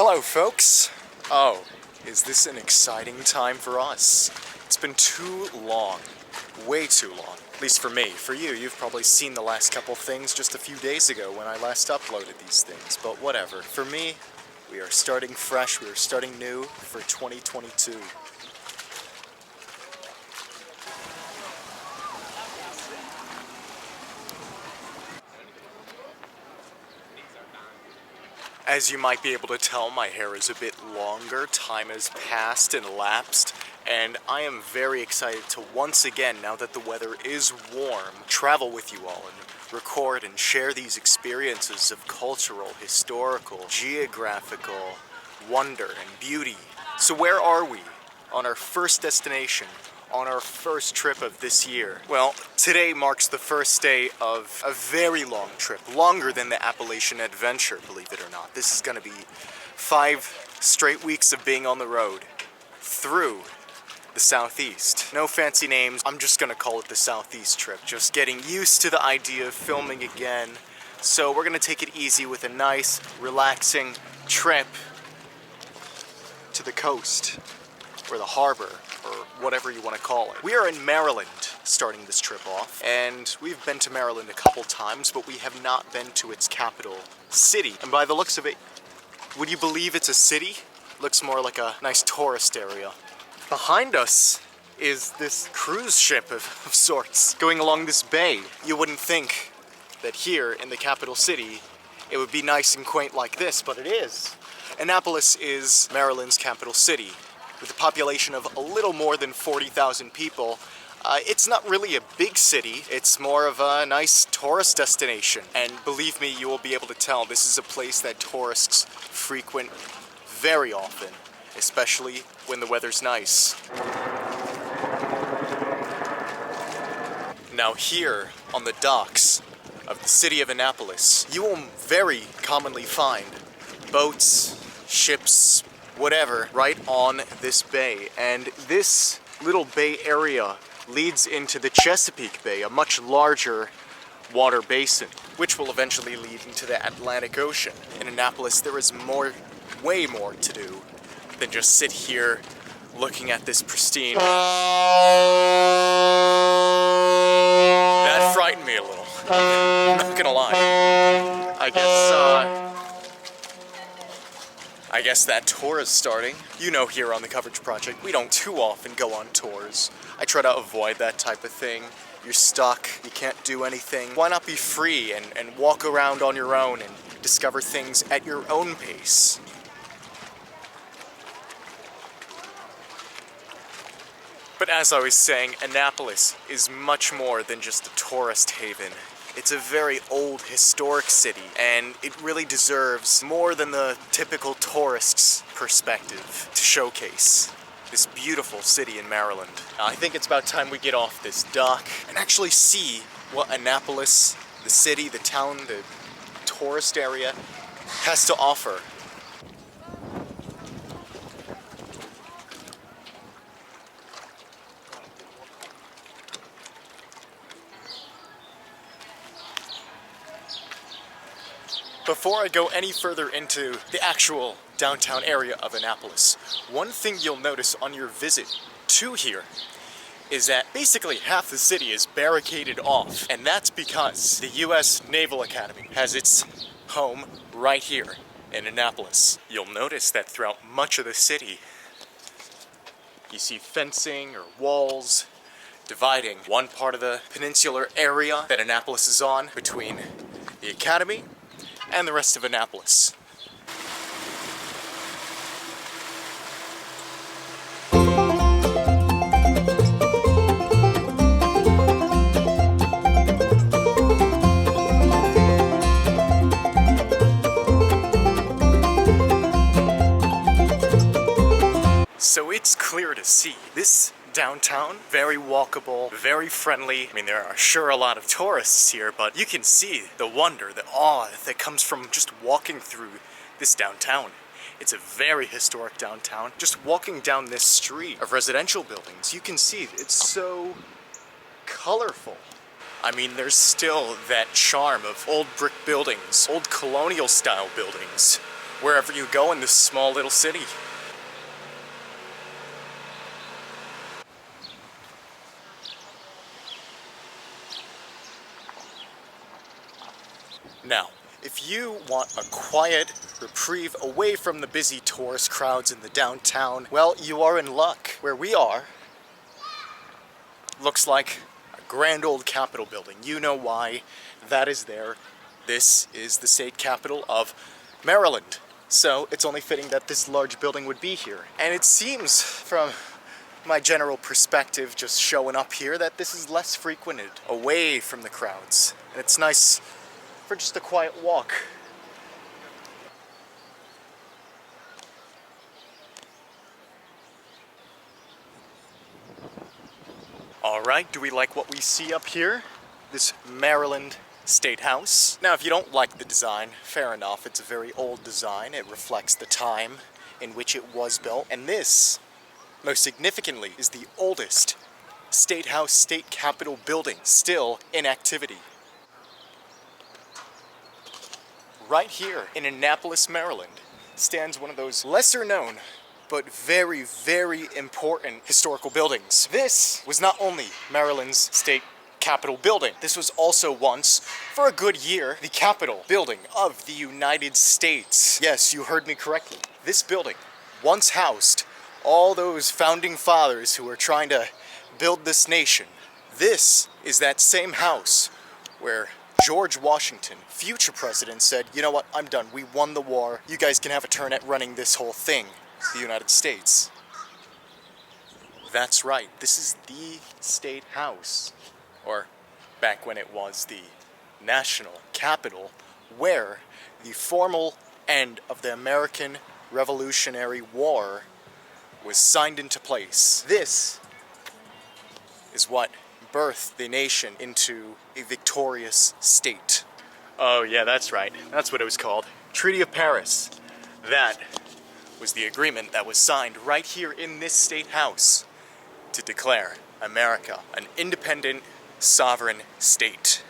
Hello, folks. Oh, is this an exciting time for us? It's been too long. Way too long. At least for me. For you, you've probably seen the last couple things just a few days ago when I last uploaded these things, but whatever. For me, we are starting fresh, we are starting new for 2022. As you might be able to tell, my hair is a bit longer, time has passed and elapsed, and I am very excited to once again, now that the weather is warm, travel with you all and record and share these experiences of cultural, historical, geographical wonder and beauty. So where are we on our first destination? On our first trip of this year? Well, today marks the first day of a very long trip, longer than the Appalachian Adventure, believe it or not. This is gonna be 5 straight weeks of being on the road through the Southeast. No fancy names, I'm just gonna call it the Southeast trip. Just getting used to the idea of filming again. So we're gonna take it easy with a nice, relaxing trip to the coast, or the harbor, or whatever you want to call it. We are in Maryland starting this trip off, and we've been to Maryland a couple times, but we have not been to its capital city. And by the looks of it, would you believe it's a city? Looks more like a nice tourist area. Behind us is this cruise ship of sorts going along this bay. You wouldn't think that here in the capital city it would be nice and quaint like this, but it is. Annapolis is Maryland's capital city. With a population of a little more than 40,000 people, it's not really a big city, it's more of a nice tourist destination. And believe me, you will be able to tell this is a place that tourists frequent very often, especially when the weather's nice. Now here on the docks of the city of Annapolis, you will very commonly find boats, ships, whatever, right on this bay. And this little bay area leads into the Chesapeake Bay, a much larger water basin, which will eventually lead into the Atlantic Ocean. In Annapolis, there is way more to do than just sit here looking at this pristine. That frightened me a little. I'm not gonna lie. I guess that tour is starting. You know, here on the Coverage Project, we don't too often go on tours. I try to avoid that type of thing. You're stuck, you can't do anything. Why not be free and walk around on your own and discover things at your own pace? But as I was saying, Annapolis is much more than just a tourist haven. It's a very old, historic city, and it really deserves more than the typical tourist's perspective to showcase this beautiful city in Maryland. I think it's about time we get off this dock and actually see what Annapolis, the city, the town, the tourist area, has to offer. Before I go any further into the actual downtown area of Annapolis, one thing you'll notice on your visit to here is that basically half the city is barricaded off, and that's because the U.S. Naval Academy has its home right here in Annapolis. You'll notice that throughout much of the city, you see fencing or walls dividing one part of the peninsular area that Annapolis is on between the Academy and the rest of Annapolis. So it's clear to see this downtown, very walkable, very friendly. I mean, there are sure a lot of tourists here, but you can see the wonder, the awe that comes from just walking through this downtown. It's a very historic downtown. Just walking down this street of residential buildings, you can see it's so colorful. I mean, there's still that charm of old brick buildings, old colonial style buildings, wherever you go in this small little city. Now, if you want a quiet reprieve away from the busy tourist crowds in the downtown, well, you are in luck. Where we are looks like a grand old Capitol building. You know why that is there. This is the state capital of Maryland. So it's only fitting that this large building would be here. And it seems, from my general perspective, just showing up here, that this is less frequented, away from the crowds. And it's nice for just a quiet walk. All right, do we like what we see up here? This Maryland State House. Now, if you don't like the design, fair enough. It's a very old design. It reflects the time in which it was built. And this, most significantly, is the oldest State House, state capitol building still in activity. Right here in Annapolis, Maryland, stands one of those lesser known but very, very important historical buildings. This was not only Maryland's state capitol building, this was also once, for a good year, the Capitol building of the United States. Yes, you heard me correctly. This building once housed all those founding fathers who were trying to build this nation. This is that same house where George Washington, future president, said, you know what, I'm done. We won the war. You guys can have a turn at running this whole thing, the United States. That's right. This is the State House, or back when it was the National Capitol, where the formal end of the American Revolutionary War was signed into place. This is what birthed the nation into a victorious state. Oh yeah, that's right. That's what it was called. Treaty of Paris. That was the agreement that was signed right here in this state house to declare America an independent, sovereign state.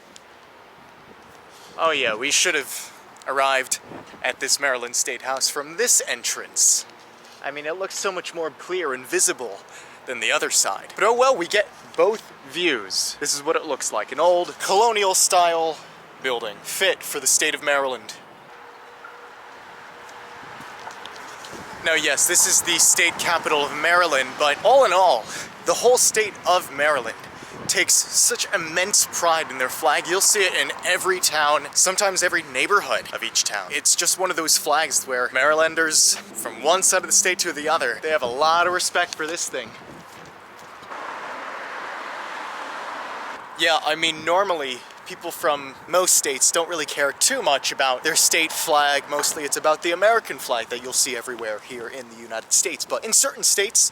Oh yeah, we should have arrived at this Maryland State House from this entrance. I mean, it looks so much more clear and visible than the other side. But oh well, we get both views. This is what it looks like. An old colonial style building fit for the state of Maryland. Now yes, this is the state capital of Maryland, but all in all, the whole state of Maryland takes such immense pride in their flag. You'll see it in every town, sometimes every neighborhood of each town. It's just one of those flags where Marylanders, from one side of the state to the other, they have a lot of respect for this thing. Yeah, I mean, normally people from most states don't really care too much about their state flag. Mostly it's about the American flag that you'll see everywhere here in the United States. But in certain states,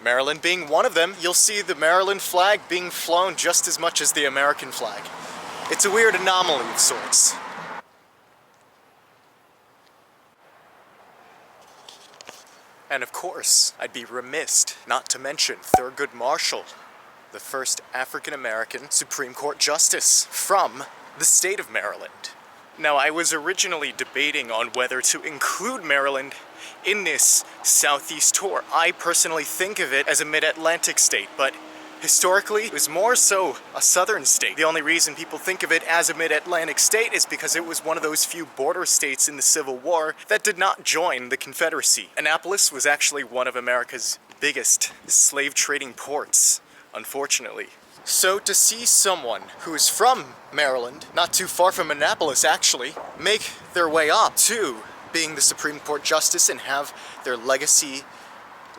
Maryland being one of them, you'll see the Maryland flag being flown just as much as the American flag. It's a weird anomaly of sorts. And of course, I'd be remiss not to mention Thurgood Marshall, the first African-American Supreme Court Justice from the state of Maryland. Now, I was originally debating on whether to include Maryland in this Southeast tour. I personally think of it as a mid-Atlantic state, but historically, it was more so a southern state. The only reason people think of it as a mid-Atlantic state is because it was one of those few border states in the Civil War that did not join the Confederacy. Annapolis was actually one of America's biggest slave trading ports, unfortunately. So to see someone who is from Maryland, not too far from Annapolis actually, make their way up to being the Supreme Court Justice and have their legacy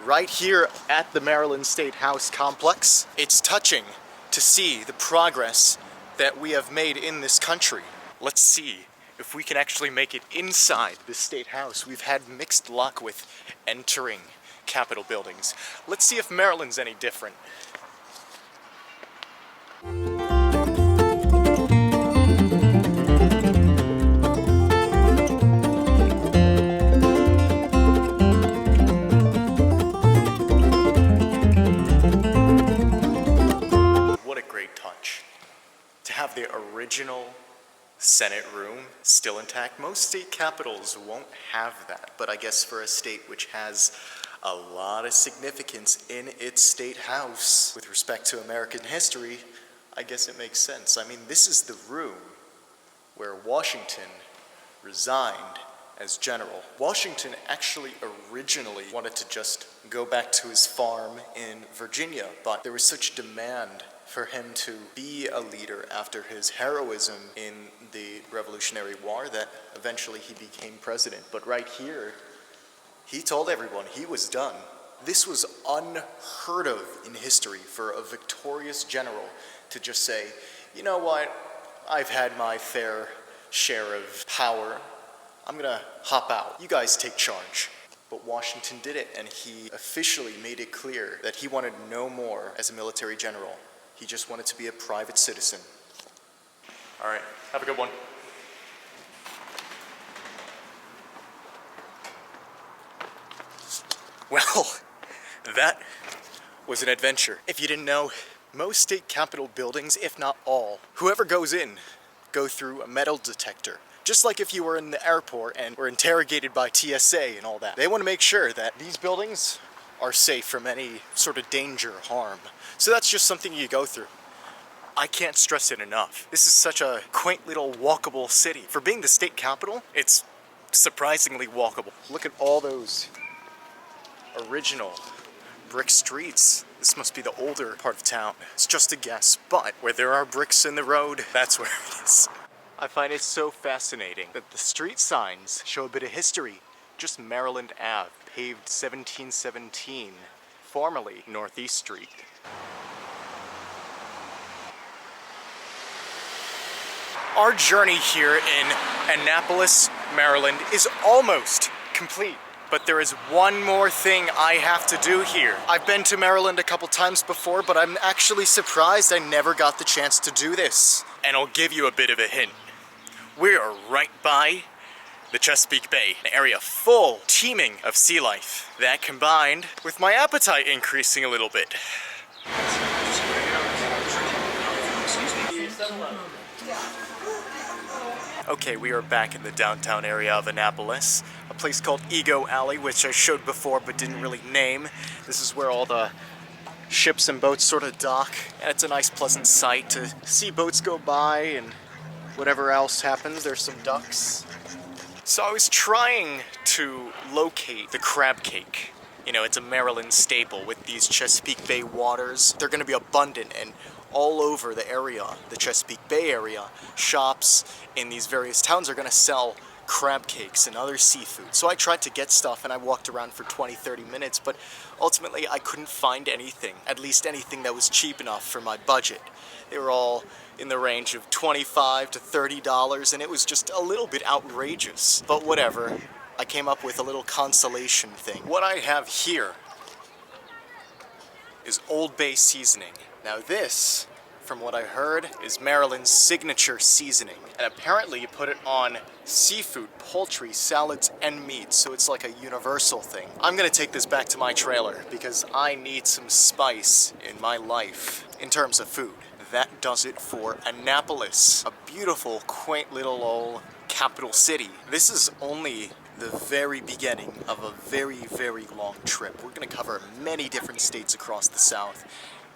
right here at the Maryland State House complex, it's touching to see the progress that we have made in this country. Let's see if we can actually make it inside the State House. We've had mixed luck with entering Capitol buildings. Let's see if Maryland's any different. What a great touch to have the original Senate room, still intact. Most state capitals won't have that, but I guess for a state which has a lot of significance in its state house with respect to American history, I guess it makes sense. I mean, this is the room where Washington resigned as general. Washington actually originally wanted to just go back to his farm in Virginia, but there was such demand for him to be a leader after his heroism in the Revolutionary War that eventually he became president. But right here, he told everyone he was done. This was unheard of in history for a victorious general to just say, you know what, I've had my fair share of power. I'm gonna hop out. You guys take charge. But Washington did it, and he officially made it clear that he wanted no more as a military general. He just wanted to be a private citizen. All right, have a good one. Well, that was an adventure. If you didn't know, most state capitol buildings, if not all, whoever goes in, go through a metal detector. Just like if you were in the airport and were interrogated by TSA and all that. They want to make sure that these buildings are safe from any sort of danger or harm. So that's just something you go through. I can't stress it enough. This is such a quaint little walkable city. For being the state capital, it's surprisingly walkable. Look at all those original brick streets. This must be the older part of town. It's just a guess, but where there are bricks in the road, that's where it is. I find it so fascinating that the street signs show a bit of history. Just Maryland Ave, paved 1717, formerly Northeast Street. Our journey here in Annapolis, Maryland is almost complete. But there is one more thing I have to do here. I've been to Maryland a couple times before, but I'm actually surprised I never got the chance to do this. And I'll give you a bit of a hint. We are right by the Chesapeake Bay, an area full, teeming of sea life. That combined with my appetite increasing a little bit. Okay, we are back in the downtown area of Annapolis, a place called Ego Alley, which I showed before but didn't really name. This is where all the ships and boats sort of dock, and it's a nice pleasant sight to see boats go by and whatever else happens. There's some ducks. So I was trying to locate the crab cake. You know, it's a Maryland staple with these Chesapeake Bay waters. They're going to be abundant and all over the area, the Chesapeake Bay area. Shops in these various towns are going to sell crab cakes and other seafood. So I tried to get stuff and I walked around for 20-30 minutes, but ultimately I couldn't find anything, at least anything that was cheap enough for my budget. They were all in the range of $25 to $30, and it was just a little bit outrageous. But whatever, I came up with a little consolation thing. What I have here is Old Bay seasoning. Now this, from what I heard, is Maryland's signature seasoning. And apparently you put it on seafood, poultry, salads, and meat, so it's like a universal thing. I'm gonna take this back to my trailer because I need some spice in my life in terms of food. That does it for Annapolis, a beautiful, quaint little old capital city. This is only the very beginning of a very, very long trip. We're gonna cover many different states across the South.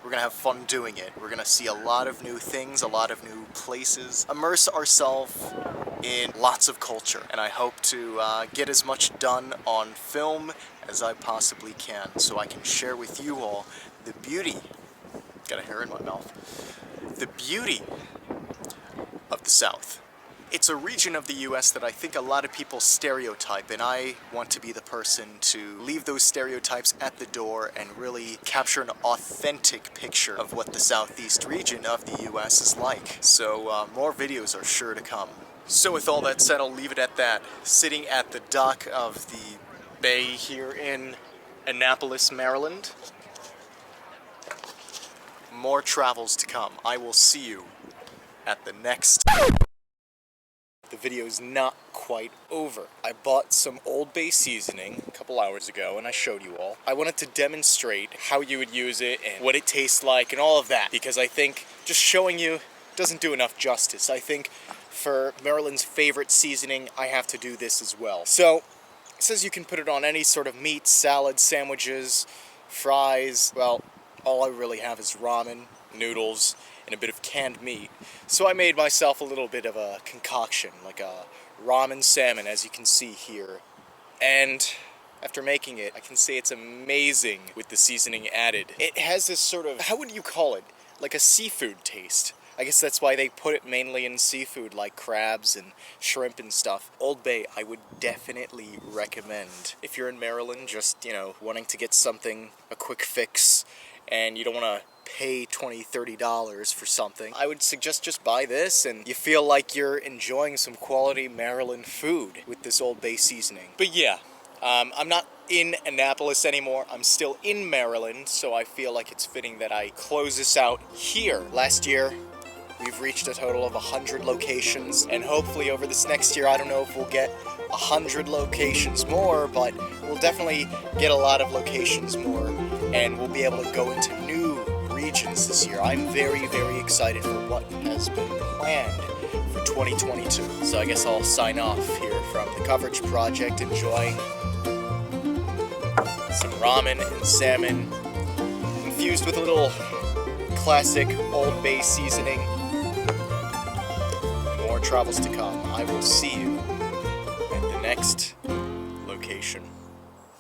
We're gonna have fun doing it. We're gonna see a lot of new things, a lot of new places, immerse ourselves in lots of culture. And I hope to get as much done on film as I possibly can so I can share with you all the beauty, got a hair in my mouth, the beauty of the South. It's a region of the US that I think a lot of people stereotype, and I want to be the person to leave those stereotypes at the door and really capture an authentic picture of what the southeast region of the US is like. So more videos are sure to come. So with all that said, I'll leave it at that. Sitting at the dock of the bay here in Annapolis, Maryland. More travels to come. I will see you at the next. The video's not quite over. I bought some Old Bay seasoning a couple hours ago and I showed you all. I wanted to demonstrate how you would use it and what it tastes like and all of that, because I think just showing you doesn't do enough justice. I think for Maryland's favorite seasoning, I have to do this as well. So, it says you can put it on any sort of meat, salad, sandwiches, fries. Well, all I really have is ramen, noodles, and a bit of canned meat. So I made myself a little bit of a concoction, like a ramen salmon, as you can see here. And after making it, I can say it's amazing with the seasoning added. It has this sort of, how would you call it? Like a seafood taste. I guess that's why they put it mainly in seafood, like crabs and shrimp and stuff. Old Bay, I would definitely recommend. If you're in Maryland, just, wanting to get something, a quick fix, and you don't want to pay $20, $30 for something, I would suggest just buy this and you feel like you're enjoying some quality Maryland food with this Old Bay seasoning. But yeah, I'm not in Annapolis anymore. I'm still in Maryland, so I feel like it's fitting that I close this out here. Last year, we've reached a total of 100 locations, and hopefully over this next year, I don't know if we'll get 100 locations more, but we'll definitely get a lot of locations more, and we'll be able to go into new regions this year. I'm very, very excited for what has been planned for 2022. So I guess I'll sign off here from the Coverage Project, enjoying some ramen and salmon infused with a little classic Old Bay seasoning. More travels to come. I will see you at the next location.